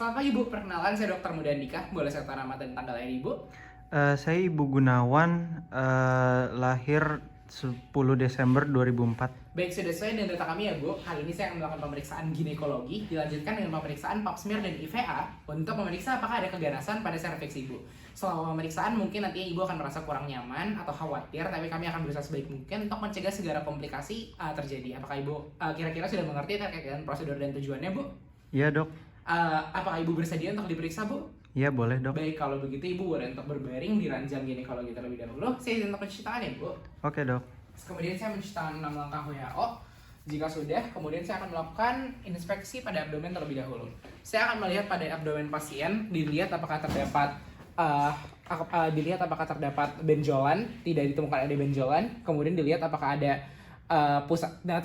Selamat pagi Bu, perkenalkan saya Dr. Muda Andika. Boleh saya tahu nama dan tanggal lahir Ibu? Saya Ibu Gunawan, lahir 10 Desember 2004. Baik, sudah sesuai dengan data kami ya Bu. Kali ini saya akan melakukan pemeriksaan ginekologi, dilanjutkan dengan pemeriksaan pap smear dan IVA untuk memeriksa apakah ada keganasan pada serviks Ibu. Selama pemeriksaan mungkin nantinya Ibu akan merasa kurang nyaman atau khawatir, tapi kami akan berusaha sebaik mungkin untuk mencegah segala komplikasi terjadi. Apakah Ibu kira-kira sudah mengerti terkait dengan prosedur dan tujuannya Bu? Iya dok. Apakah Ibu bersedia untuk diperiksa Bu? Iya boleh dok. Baik, kalau begitu Ibu boleh untuk berbaring di ranjang ginekologi terlebih dahulu. Saya izin untuk mencuci tangan ya Bu. Oke dok. Kemudian saya mencuci tangan 6 langkah WHO. Jika sudah, kemudian saya akan melakukan inspeksi pada abdomen terlebih dahulu. Saya akan melihat pada abdomen pasien, dilihat apakah terdapat benjolan, tidak ditemukan ada benjolan. Kemudian dilihat apakah ada pusatnya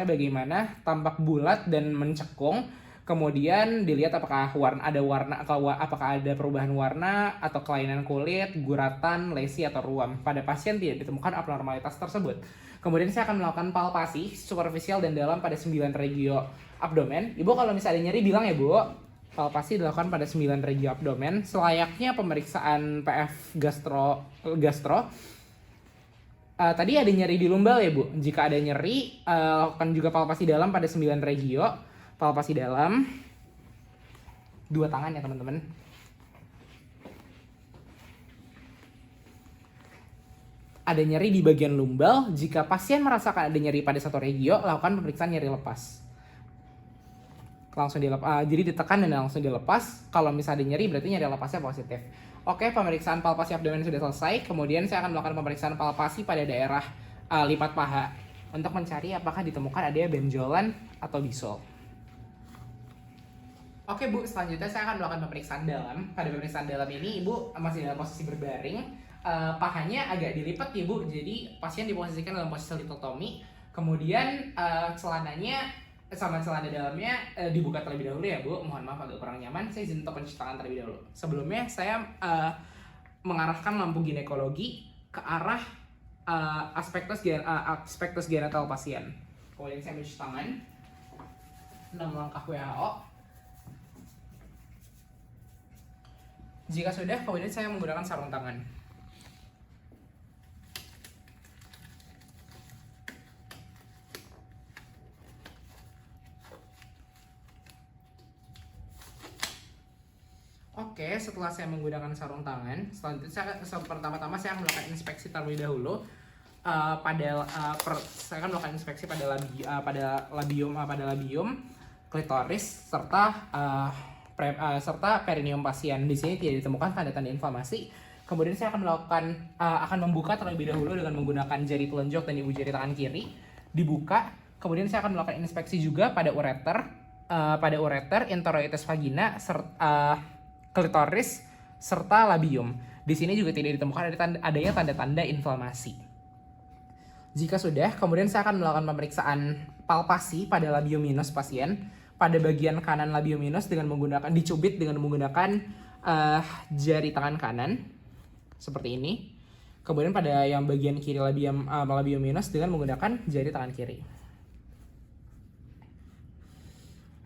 bagaimana, tampak bulat dan mencekung. Kemudian dilihat apakah apakah ada perubahan warna atau kelainan kulit, guratan, lesi atau ruam. Pada pasien tidak ditemukan abnormalitas tersebut. Kemudian saya akan melakukan palpasi superficial dan dalam pada 9 regio abdomen. Ibu kalau misalnya nyeri bilang ya Bu. Palpasi dilakukan pada 9 regio abdomen selayaknya pemeriksaan PF gastro. Tadi ada nyeri di lumbal ya Bu. Jika ada nyeri, lakukan juga palpasi dalam pada 9 regio. Palpasi dalam, 2 tangan ya teman-teman. Ada nyeri di bagian lumbal. Jika pasien merasakan ada nyeri pada satu regio, lakukan pemeriksaan nyeri lepas. Jadi ditekan dan langsung dilepas. Kalau misalnya ada nyeri berarti nyeri lepasnya positif. Oke, pemeriksaan palpasi abdomen sudah selesai. Kemudian saya akan melakukan pemeriksaan palpasi pada daerah lipat paha untuk mencari apakah ditemukan ada benjolan atau bisul. Oke Bu, selanjutnya saya akan melakukan pemeriksaan dalam. Pada pemeriksaan dalam ini Ibu masih dalam posisi berbaring, pahanya agak dilipat ya Bu, jadi pasien diposisikan dalam posisi litotomi. Kemudian celananya sama celana dalamnya dibuka terlebih dahulu ya Bu. Mohon maaf agak kurang nyaman, saya izin untuk mencuci tangan terlebih dahulu. Sebelumnya saya mengarahkan lampu ginekologi ke arah aspektus genital pasien. Kemudian saya mencuci tangan 6 langkah WHO. Jika sudah, kemudian saya menggunakan sarung tangan. Oke, setelah saya menggunakan sarung tangan, selanjutnya pertama-tama saya akan melakukan inspeksi terlebih dahulu. Saya akan melakukan inspeksi pada labium, klitoris, serta perineum pasien. Di sini tidak ditemukan tanda-tanda inflamasi. Kemudian saya akan membuka terlebih dahulu dengan menggunakan jari telunjuk dan ibu jari tangan kiri. Dibuka. Kemudian saya akan melakukan inspeksi juga pada ureter, introitus vagina, klitoris, serta labium. Di sini juga tidak ditemukan adanya tanda-tanda inflamasi. Jika sudah, kemudian saya akan melakukan pemeriksaan palpasi pada labium minus pasien. Pada bagian kanan labium minus dicubit dengan menggunakan jari tangan kanan seperti ini. Kemudian pada yang bagian kiri labium minus dengan menggunakan jari tangan kiri.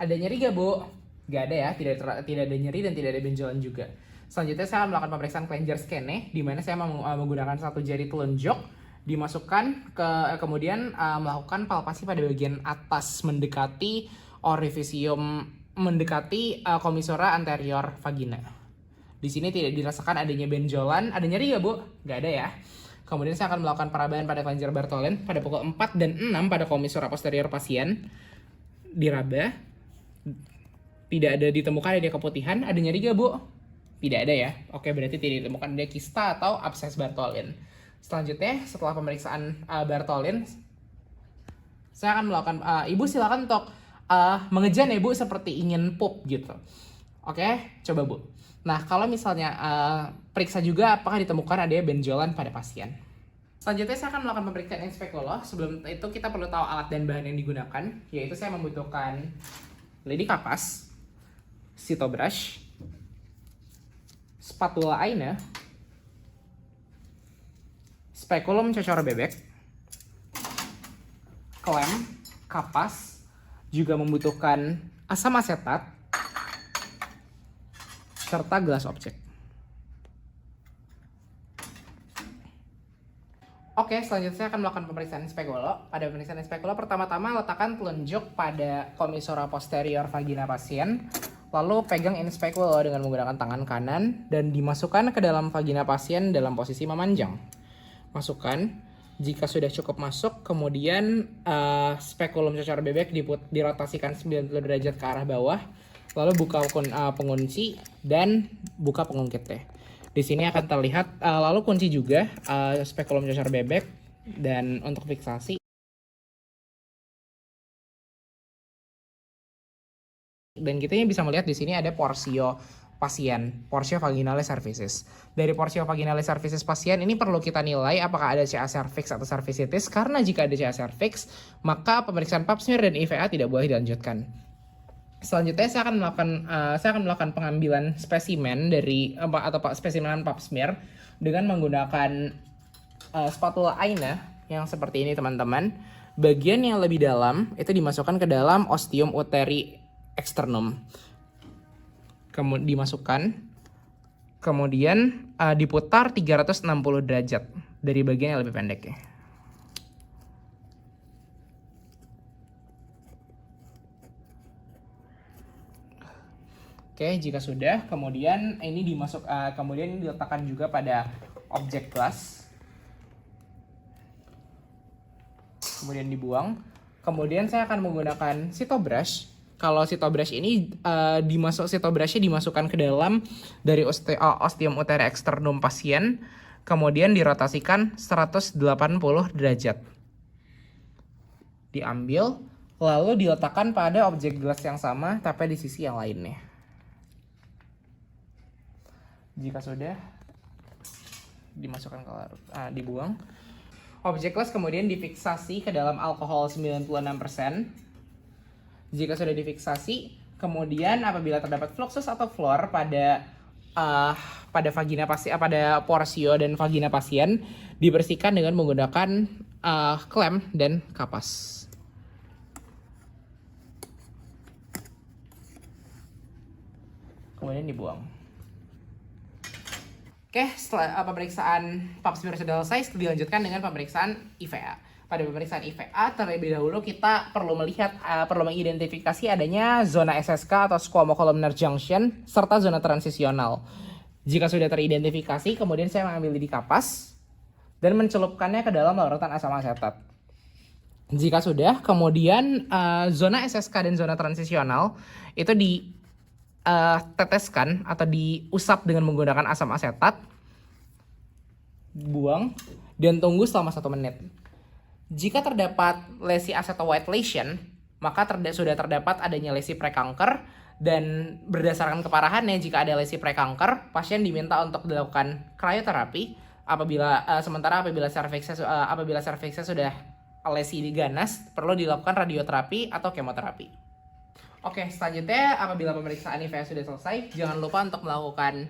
Ada nyeri gak Bu? Gak ada ya, tidak ada nyeri dan tidak ada benjolan juga. Selanjutnya saya akan melakukan pemeriksaan Klenger scanner, di mana saya menggunakan satu jari telunjuk dimasukkan kemudian melakukan palpasi pada bagian atas mendekati orifisium, mendekati komisura anterior vagina. Di sini tidak dirasakan adanya benjolan. Ada nyeri ya Bu? Gak ada ya. Kemudian saya akan melakukan perabahan pada kelenjar Bartholin pada pukul 4 dan 6 pada komisura posterior pasien. Diraba. Tidak ada ditemukan ada keputihan. Ada nyeri gak Bu? Tidak ada ya. Oke, berarti tidak ditemukan ada kista atau abses Bartholin. Selanjutnya, setelah pemeriksaan Bartholin, saya akan melakukan Ibu silakan untuk mengejan ya Bu seperti ingin pup gitu. Oke, coba Bu. Nah, kalau misalnya periksa juga apakah ditemukan ada benjolan pada pasien. Selanjutnya saya akan melakukan pemeriksaan inspekulo. Sebelum itu kita perlu tahu alat dan bahan yang digunakan, yaitu saya membutuhkan lidi kapas, sitobrush, spatula Aina, spekulum cocor bebek, klem, kapas, juga membutuhkan asam asetat, serta gelas objek. Oke, selanjutnya saya akan melakukan pemeriksaan spekulo. Pada pemeriksaan spekulo, pertama-tama letakkan telunjuk pada komisora posterior vagina pasien. Lalu pegang in spekulo dengan menggunakan tangan kanan dan dimasukkan ke dalam vagina pasien dalam posisi memanjang. Masukkan. Jika sudah cukup masuk, kemudian spekulum cocor bebek dirotasikan 90 derajat ke arah bawah. Lalu buka pengunci dan buka pengungkitnya. Di sini akan terlihat, lalu kunci juga spekulum cocor bebek, dan untuk fiksasi. Dan kita bisa melihat di sini ada porsio pasien, porsio vaginale cervicis. Dari porsio vaginale cervicis pasien ini perlu kita nilai apakah ada CA cervix atau cervicitis, karena jika ada CA cervix, maka pemeriksaan pap smear dan IVA tidak boleh dilanjutkan. Selanjutnya saya akan melakukan pengambilan spesimen dari spesimen pap smear dengan menggunakan spatula Aina yang seperti ini, teman-teman. Bagian yang lebih dalam itu dimasukkan ke dalam ostium uteri externum. Kemudian dimasukkan, kemudian diputar 360 derajat dari bagian yang lebih pendek ya. Oke, jika sudah, kemudian ini kemudian diletakkan juga pada objek gelas. Kemudian dibuang. Kemudian saya akan menggunakan Cytobrush. Kalau Cytobrush ini Cytobrushnya dimasukkan ke dalam dari ostium uteri externum pasien, kemudian dirotasikan 180 derajat. Diambil, lalu diletakkan pada objek gelas yang sama tapi di sisi yang lainnya. Jika sudah, dimasukkan dibuang. Objek gelas kemudian difiksasi ke dalam alkohol 96%. Jika sudah difiksasi, kemudian apabila terdapat fluxus atau flor pada vagina pasien, pada porsio dan vagina pasien, dibersihkan dengan menggunakan klem dan kapas. Kemudian dibuang. Oke, setelah pemeriksaan pap smear sudah selesai, dilanjutkan dengan pemeriksaan IVA. Pada pemeriksaan IVA, terlebih dahulu kita perlu mengidentifikasi adanya zona SSK atau squamocolumnar junction serta zona transisional. Jika sudah teridentifikasi, kemudian saya mengambil lidi kapas dan mencelupkannya ke dalam larutan asam asetat. Jika sudah, kemudian zona SSK dan zona transisional itu diteteskan atau diusap dengan menggunakan asam asetat, buang, dan tunggu selama 1 menit. Jika terdapat lesi acetowhite lesion, maka sudah terdapat adanya lesi prekanker, dan berdasarkan keparahannya, jika ada lesi prekanker, pasien diminta untuk dilakukan krioterapi. Sementara apabila serviksnya sudah lesi ganas, perlu dilakukan radioterapi atau kemoterapi. Oke, selanjutnya apabila pemeriksaan IVA sudah selesai, jangan lupa untuk melakukan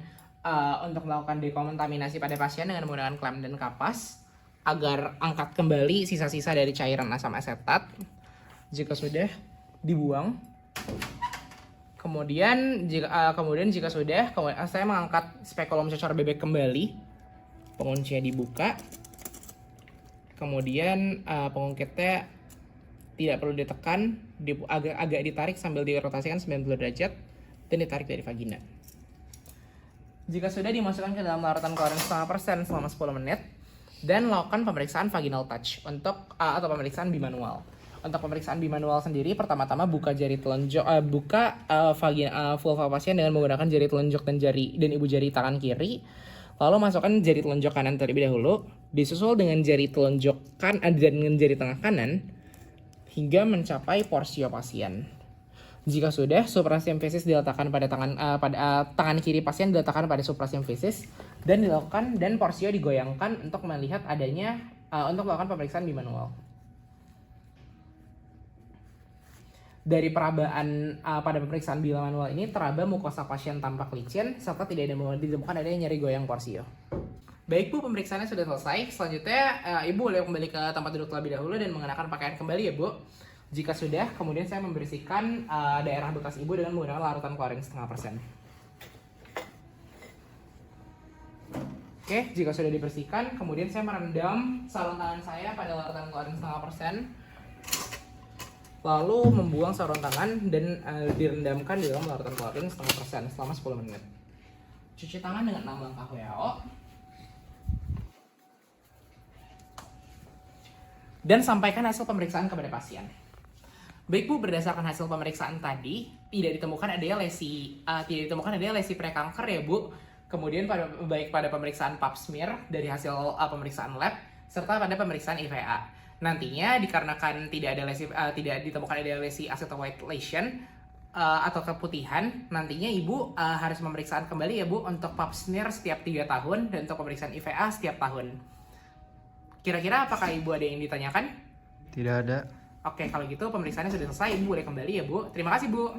dekontaminasi pada pasien dengan menggunakan klem dan kapas agar angkat kembali sisa-sisa dari cairan asam asetat. Jika sudah, dibuang. Kemudian jika sudah, saya mengangkat spekulum cocor bebek kembali. Penguncinya dibuka. Kemudian pengungkitnya tidak perlu ditekan, agak ditarik sambil dirotasikan 90 derajat dan ditarik dari vagina. Jika sudah, dimasukkan ke dalam larutan klorin 0,5% selama 10 menit dan lakukan pemeriksaan vaginal touch atau pemeriksaan bimanual. Untuk pemeriksaan bimanual sendiri, pertama-tama buka jari telunjuk, vulva pasien dengan menggunakan jari telunjuk dan ibu jari tangan kiri. Lalu masukkan jari telunjuk kanan terlebih dahulu, disusul dengan jari telunjuk dengan jari tengah kanan hingga mencapai porsio pasien. Jika sudah, suprasymphysis diletakkan pada tangan kiri pasien diletakkan pada suprasymphysis dan porsio digoyangkan untuk melihat untuk melakukan pemeriksaan bimanual. Dari perabaan pada pemeriksaan bimanual ini, teraba mukosa pasien tampak licin serta tidak ditemukan adanya nyeri goyang porsio. Baik Bu, pemeriksaannya sudah selesai. Selanjutnya Ibu boleh kembali ke tempat duduk terlebih dahulu dan mengenakan pakaian kembali ya Bu. Jika sudah, kemudian saya membersihkan daerah bekas Ibu dengan menggunakan larutan klorin 0,5%. Oke, jika sudah dibersihkan, kemudian saya merendam sarung tangan saya pada larutan klorin 0,5%. Lalu membuang sarung tangan dan direndamkan di dalam larutan klorin 0,5% selama 10 menit. Cuci tangan dengan 6 langkah WHO. Dan sampaikan hasil pemeriksaan kepada pasien. Baik Bu, berdasarkan hasil pemeriksaan tadi, tidak ditemukan adanya lesi prekanker ya Bu. Kemudian baik pada pemeriksaan pap smear dari hasil pemeriksaan lab serta pada pemeriksaan IVA. Nantinya dikarenakan tidak ditemukan adanya lesi acetyl white lesion atau keputihan, nantinya Ibu harus pemeriksaan kembali ya Bu untuk pap smear setiap 3 tahun dan untuk pemeriksaan IVA setiap tahun. Kira-kira apakah Ibu ada yang ditanyakan? Tidak ada. Oke, kalau gitu pemeriksaannya sudah selesai. Ibu boleh kembali ya Bu. Terima kasih Bu.